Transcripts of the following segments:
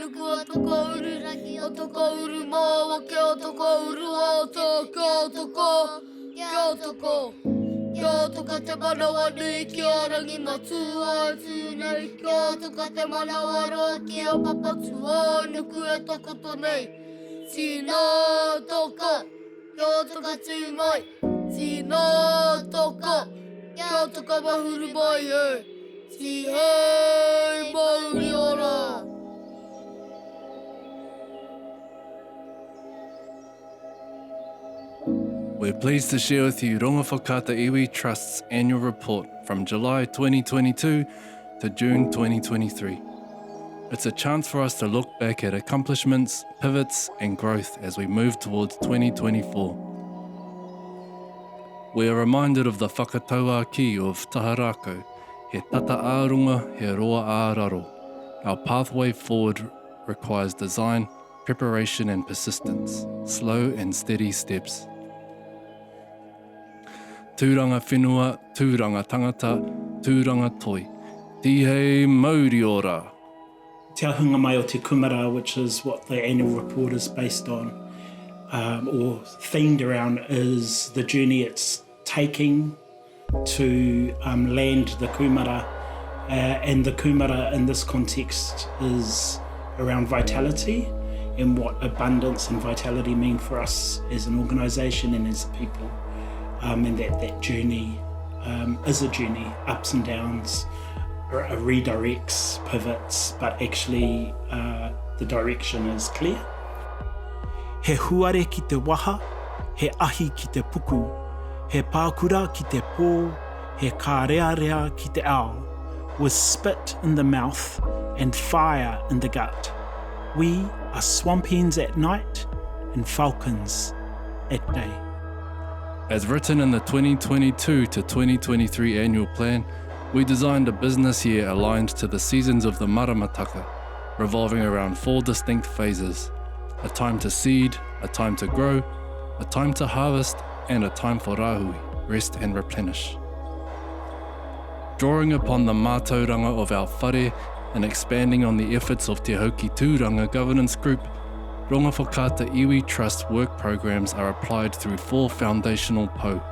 nuku otoko uru, otoko uru mō ke otoko uru oto, kia otoko, kia otoko. Kia toka te manawa nui, kia rangi matu ai tūnei. Kia toka te manawa ro, kia papatu o nuku e tokoto nei. Tīnā toko, kia toka tū mai. Tīnā toko, kia toka mahuru mai e. Tihei mauri ora. We're pleased to share with you Rongowhakaata Iwi Trust's annual report from July 2022 to June 2023. It's a chance for us to look back at accomplishments, pivots and growth as we move towards 2024. We are reminded of the whakataua ki of Taharako, he tata ārunga, he roa āraro. Our pathway forward requires design, preparation and persistence, slow and steady steps. Tūranga whenua, tūranga tangata, tūranga toi. Tihei mauri ora. Te ahunga mai o te kūmura, which is what the annual report is based on, or themed around, is the journey it's taking to land the kūmura. And the kūmura in this context is around vitality and what abundance and vitality mean for us as an organisation and as a people. And that journey is a journey, ups and downs, redirects, pivots, but actually the direction is clear. He huare ki te waha, he ahi ki te puku, he pākura ki te pō, he kārearea ki te ao, with spit in the mouth and fire in the gut. We are swamp hens at night and falcons at day. As written in the 2022 to 2023 annual plan, we designed a business year aligned to the seasons of the maramataka, revolving around 4 distinct phases: a time to seed, a time to grow, a time to harvest, and a time for rahui, rest and replenish. Drawing upon the mātauranga of our whare and expanding on the efforts of Te Hauki Tūranga Governance Group, Rongowhakaata Iwi Trust work programs are applied through 4 foundational pau.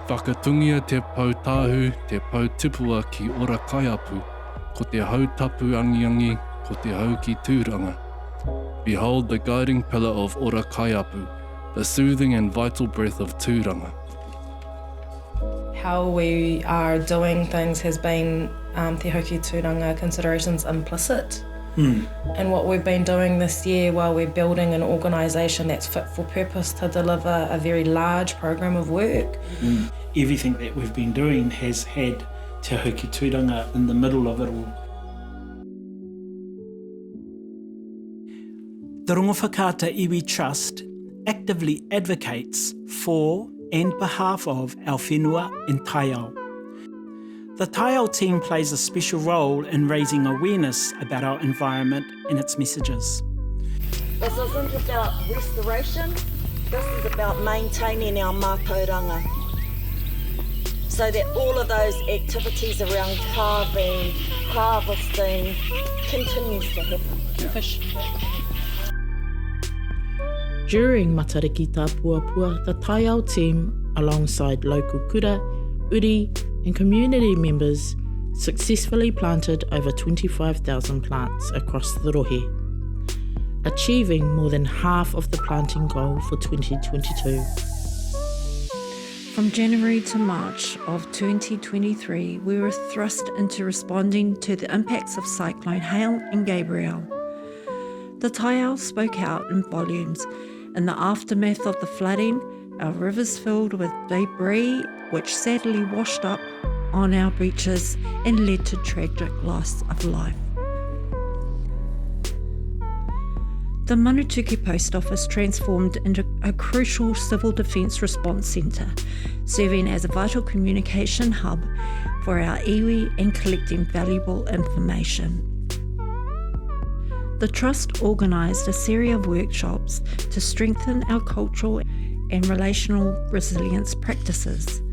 Whakatungia te pau tāhu, te pau tupua ki ora kaiapu, ko te hautapu angiangi, ko te hauki tūranga. Behold the guiding pillar of ora kaiapu, the soothing and vital breath of tūranga. How we are doing things has been Te Hauki Tūranga considerations implicit. And what we've been doing this year while we're building an organisation that's fit for purpose to deliver a very large program of work. Everything that we've been doing has had Te Hauki Tūranga in the middle of it all. The Rongowhakaata Iwi Trust actively advocates for and behalf of our whenua and tātou. The tātou team plays a special role in raising awareness about our environment and its messages. This isn't about restoration, this is about maintaining our mātauranga. So that all of those activities around carving, harvesting, continues to happen. Fish. During Matariki Tāpuapua, the tātou team, alongside local kura, uri and community members, successfully planted over 25,000 plants across the rohe, achieving more than half of the planting goal for 2022. From January to March of 2023, we were thrust into responding to the impacts of Cyclone Hale and Gabrielle. The tātou spoke out in volumes. In the aftermath of the flooding, our rivers filled with debris which sadly washed up on our beaches and led to tragic loss of life. The Manutuki Post Office transformed into a crucial civil defence response centre, serving as a vital communication hub for our iwi and collecting valuable information. The Trust organised a series of workshops to strengthen our cultural and relational resilience practices.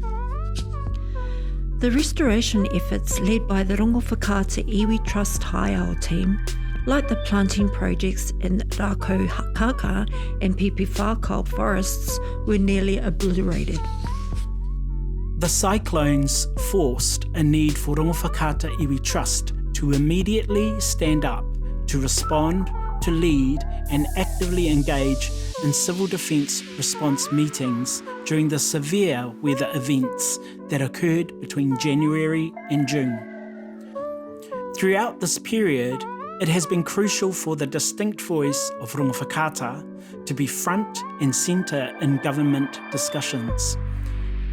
The restoration efforts led by the Rongowhakaata Iwi Trust Haiao team like the planting projects in Rongowhakaata and Pipi Whakao forests, were nearly obliterated. The cyclones forced a need for Rongowhakaata Iwi Trust to immediately stand up, to respond, to lead and actively engage in civil defence response meetings during the severe weather events that occurred between January and June. Throughout this period, it has been crucial for the distinct voice of Rongowhakaata to be front and centre in government discussions.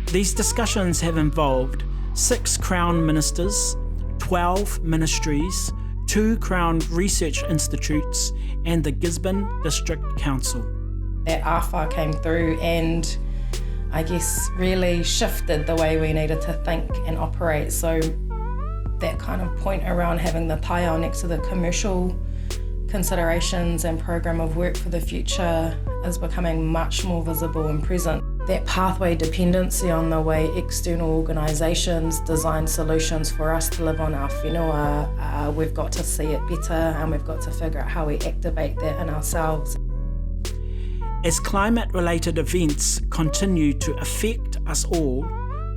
These discussions have involved 6 Crown Ministers, 12 ministries, 2 Crown Research Institutes and the Gisborne District Council. That AWHA came through and I guess really shifted the way we needed to think and operate. So that kind of point around having the tātou next to the commercial considerations and program of work for the future is becoming much more visible and present. That pathway dependency on the way external organisations design solutions for us to live on our whenua, we've got to see it better and we've got to figure out how we activate that in ourselves. As climate-related events continue to affect us all,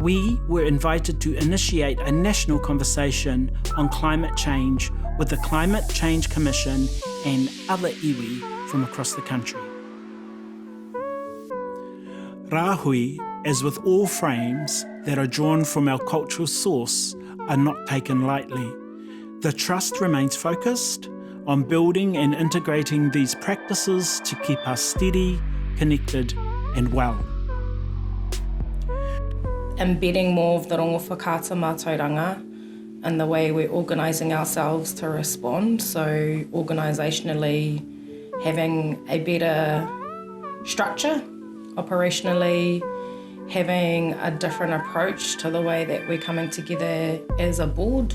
we were invited to initiate a national conversation on climate change with the Climate Change Commission and other iwi from across the country. Rāhui, as with all frames that are drawn from our cultural source, are not taken lightly. The Trust remains focused on building and integrating these practices to keep us steady, connected and well. Embedding more of the Rongowhakaata mātauranga and the way we're organising ourselves to respond. So organisationally having a better structure, operationally having a different approach to the way that we're coming together as a board,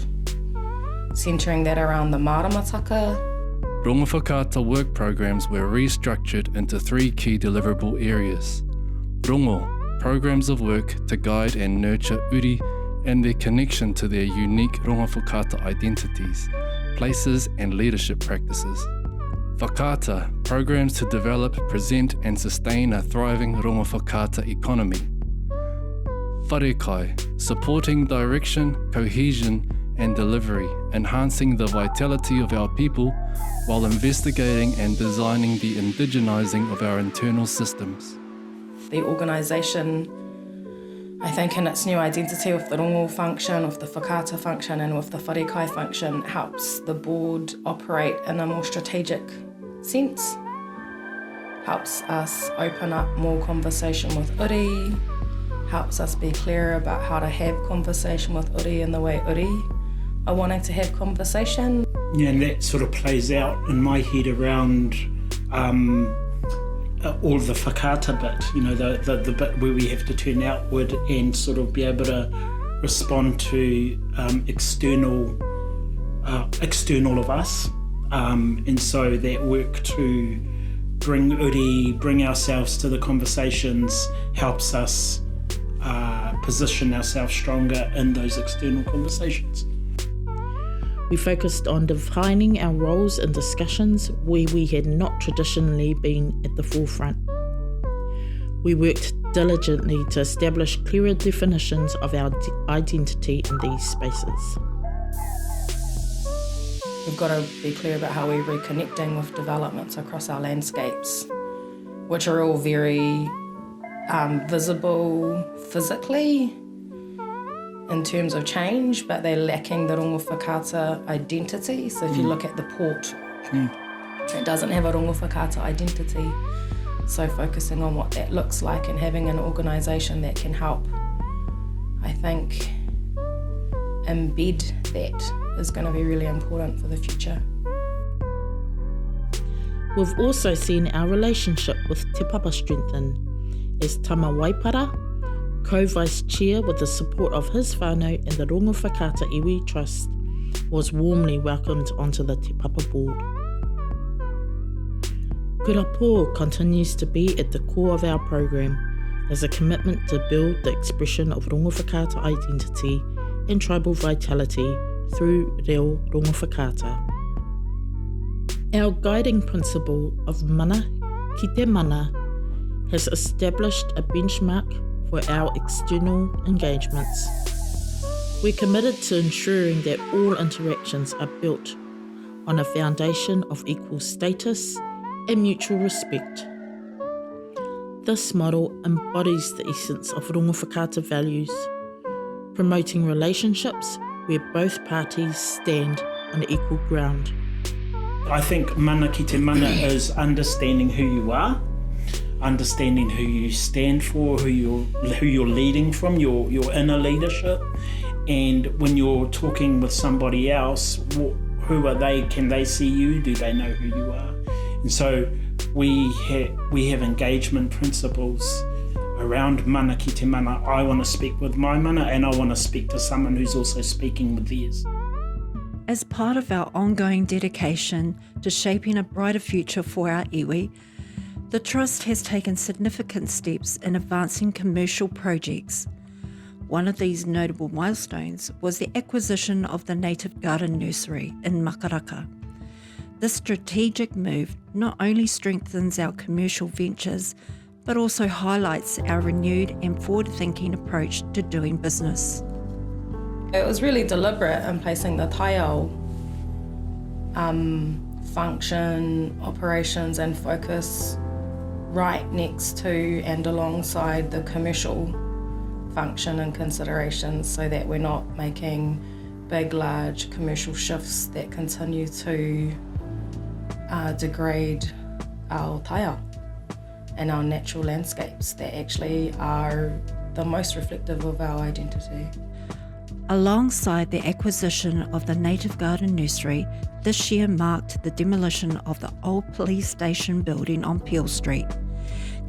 centering that around the maramataka. Rongowhakaata work programs were restructured into 3 key deliverable areas. Rongo, programs of work to guide and nurture uri and their connection to their unique Rongowhakaata identities, places and leadership practices. Whakaata, programs to develop, present and sustain a thriving Rongowhakaata economy. Wharekai, supporting direction, cohesion and delivery, enhancing the vitality of our people while investigating and designing the indigenising of our internal systems. The organisation, I think in its new identity with the rongo function, with the whakaata function and with the wharekai function, helps the board operate in a more strategic sense, helps us open up more conversation with uri, helps us be clearer about how to have conversation with uri in the way uri are wanting to have conversation. Yeah, and that sort of plays out in my head around all of the whakaata bit, you know, the bit where we have to turn outward and sort of be able to respond to external of us. And so that work to bring uri, bring ourselves to the conversations helps us position ourselves stronger in those external conversations. We focused on defining our roles in discussions where we had not traditionally been at the forefront. We worked diligently to establish clearer definitions of our identity in these spaces. We've got to be clear about how we're reconnecting with developments across our landscapes, which are all very visible physically in terms of change, but they're lacking the Rongowhakaata identity. So if you look at the port, it doesn't have a Rongowhakaata identity. So focusing on what that looks like and having an organisation that can help, I think, embed that is going to be really important for the future. We've also seen our relationship with Te Papa strengthen as Tama Waipara, co-vice chair with the support of his whānau and the Rongowhakaata Iwi Trust, was warmly welcomed onto the Te Papa board. Kura pō continues to be at the core of our program as a commitment to build the expression of Rongowhakaata identity and tribal vitality through reo Rongowhakaata. Our guiding principle of mana ki te mana has established a benchmark for our external engagements. We're committed to ensuring that all interactions are built on a foundation of equal status and mutual respect. This model embodies the essence of Rongowhakaata values, promoting relationships where both parties stand on equal ground. I think mana ki te mana is understanding who you are, understanding who you stand for, who you're leading from, your inner leadership, and when you're talking with somebody else, who are they? Can they see you? Do they know who you are? And so we have engagement principles around mana ki te mana. I want to speak with my mana, and I want to speak to someone who's also speaking with theirs. As part of our ongoing dedication to shaping a brighter future for our iwi, the Trust has taken significant steps in advancing commercial projects. One of these notable milestones was the acquisition of the Native Garden Nursery in Makaraka. This strategic move not only strengthens our commercial ventures, but also highlights our renewed and forward-thinking approach to doing business. It was really deliberate in placing the tātou function, operations and focus right next to and alongside the commercial function and considerations, so that we're not making big, large commercial shifts that continue to degrade our tātou and our natural landscapes that actually are the most reflective of our identity. Alongside the acquisition of the Native Garden Nursery, this year marked the demolition of the old police station building on Peel Street,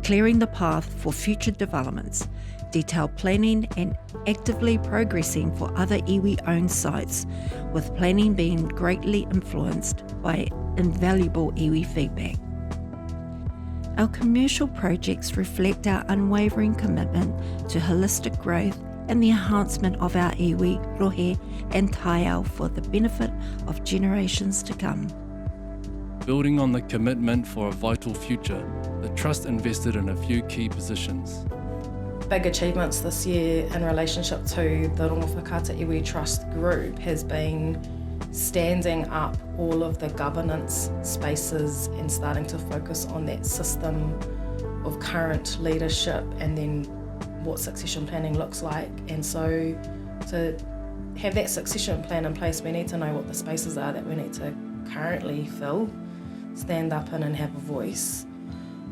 clearing the path for future developments, detailed planning and actively progressing for other iwi-owned sites, with planning being greatly influenced by invaluable iwi feedback. Our commercial projects reflect our unwavering commitment to holistic growth and the enhancement of our iwi, rohe and tātou for the benefit of generations to come. Building on the commitment for a vital future, the Trust invested in a few key positions. Big achievements this year in relationship to the Rongowhakaata Iwi Trust group has been standing up all of the governance spaces and starting to focus on that system of current leadership and then what succession planning looks like. And so to have that succession plan in place, we need to know what the spaces are that we need to currently fill, stand up in and have a voice.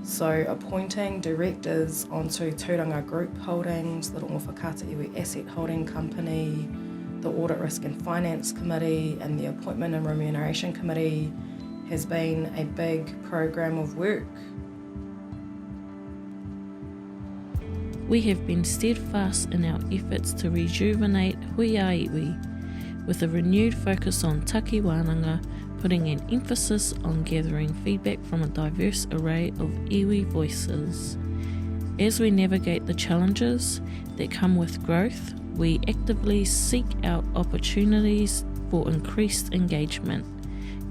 So appointing directors onto Tūranga Group Holdings, the Rongowhakaata Iwi Asset Holding Company, the Audit Risk and Finance Committee and the Appointment and Remuneration Committee has been a big program of work. We have been steadfast in our efforts to rejuvenate huia iwi, with a renewed focus on taki wānanga, putting an emphasis on gathering feedback from a diverse array of iwi voices. As we navigate the challenges that come with growth, we actively seek out opportunities for increased engagement,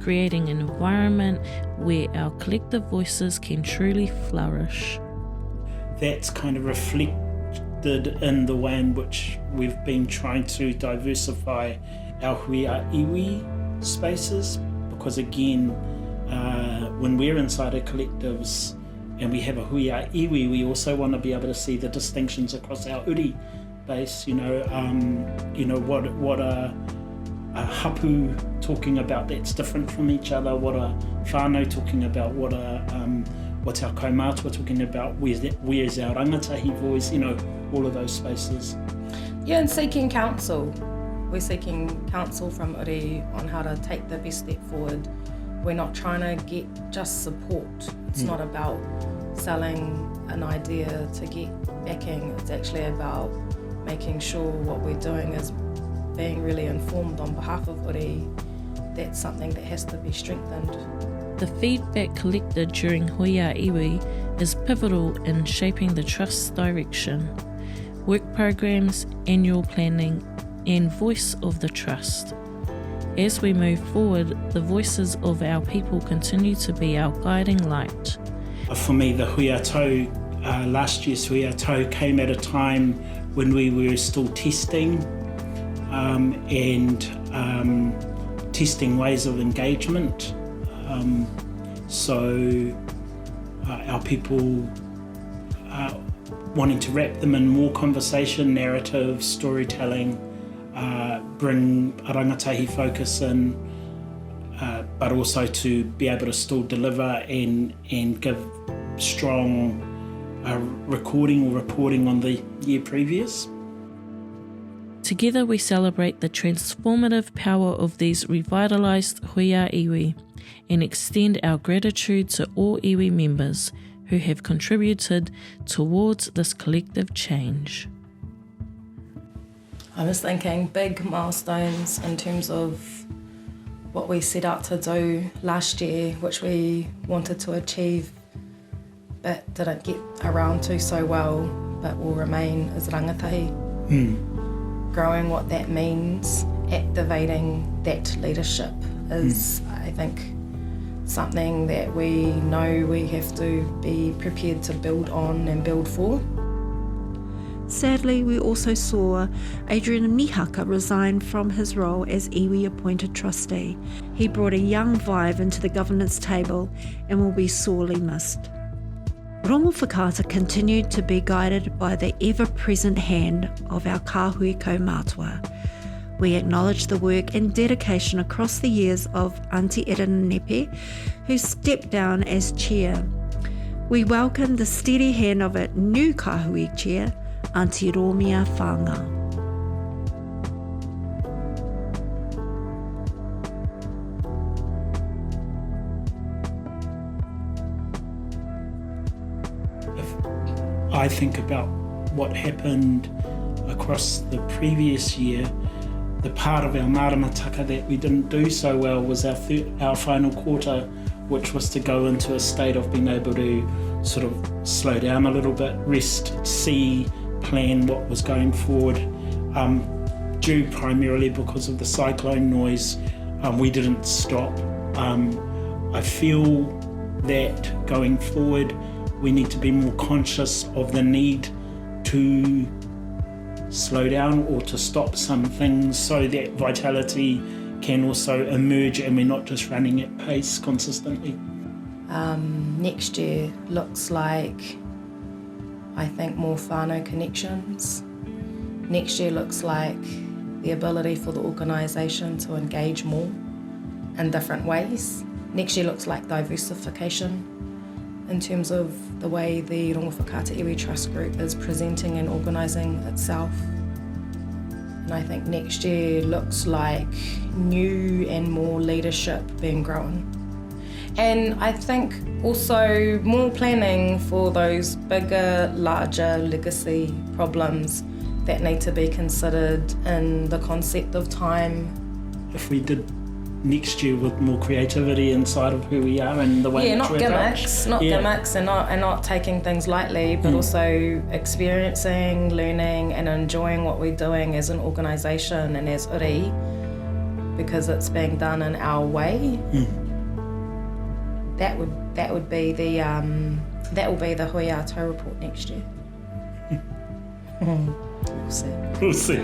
creating an environment where our collective voices can truly flourish. That's kind of reflected in the way in which we've been trying to diversify our huia iwi spaces, because again, when we're inside our collectives and we have a huia iwi, we also want to be able to see the distinctions across our uri base. What are a hapu talking about that's different from each other, what are whānau talking about, what's our kaumātua talking about, where's our rangatahi voice, all of those spaces. Yeah, and seeking counsel. We're seeking counsel from uri on how to take the best step forward. We're not trying to get just support. It's not about selling an idea to get backing. It's actually about making sure what we're doing is being really informed on behalf of uri. That's something that has to be strengthened. The feedback collected during huia iwi is pivotal in shaping the Trust's direction, work programs, annual planning, and voice of the Trust. As we move forward, the voices of our people continue to be our guiding light. For me, the hui a tau, last year's hui a tau came at a time when we were still testing and testing ways of engagement. So our people wanting to wrap them in more conversation, narrative, storytelling, bring a rangatahi focus in, but also to be able to still deliver and give strong recording or reporting on the year previous. Together we celebrate the transformative power of these revitalised huia iwi and extend our gratitude to all iwi members who have contributed towards this collective change. I was thinking big milestones in terms of what we set out to do last year, which we wanted to achieve but didn't get around to so well, but will remain as rangatahi. Growing what that means, activating that leadership is, I think, something that we know we have to be prepared to build on and build for. Sadly, we also saw Adrian Mihaka resign from his role as iwi appointed trustee. He brought a young vibe into the governance table and will be sorely missed. Rongowhakaata continued to be guided by the ever-present hand of our kāhui kaumātua. We acknowledge the work and dedication across the years of Auntie Irina Nepe, who stepped down as chair. We welcome the steady hand of a new kāhui chair, Auntie Romia Whanga. I think about what happened across the previous year, the part of our maramataka that we didn't do so well was our final quarter, which was to go into a state of being able to sort of slow down a little bit, rest, see, plan what was going forward. Due primarily because of the cyclone noise, we didn't stop. I feel that going forward, we need to be more conscious of the need to slow down or to stop some things so that vitality can also emerge and we're not just running at pace consistently. Next year looks like, I think, more whānau connections. Next year looks like the ability for the organisation to engage more in different ways. Next year looks like diversification in terms of the way the Rongowhakaata Iwi Trust group is presenting and organising itself. And I think next year looks like new and more leadership being grown. And I think also more planning for those bigger, larger legacy problems that need to be considered in the concept of time. If we did next year with more creativity inside of who we are and the way not gimmicks, gimmicks and not taking things lightly, but also experiencing, learning and enjoying what we're doing as an organisation and as uri, because it's being done in our way. That would be the that will be the hui a tau report next year. We'll see. We'll see.